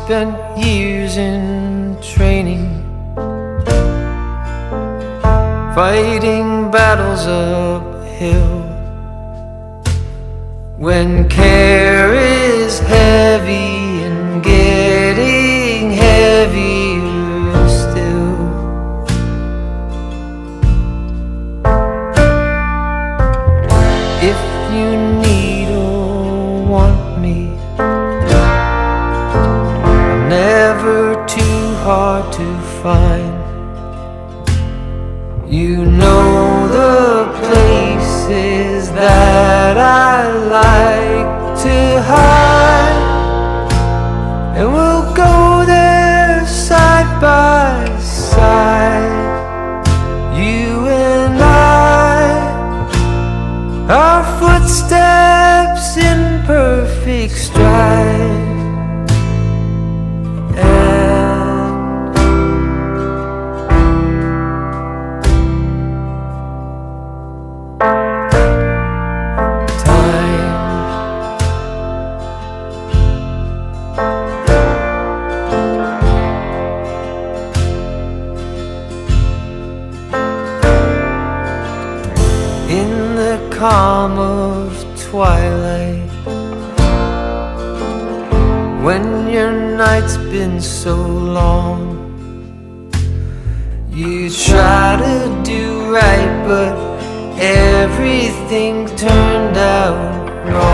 spent years in training, fighting battles uphill. When care is heavy and getting heavier still, if you need or want me, I'm never too hard to find. You know the places that I like to hide, and we'll go there side by side. You and I, our footsteps in perfect stride. In the calm of twilight, when your night's been so long, you try to do right, but everything turned out wrong.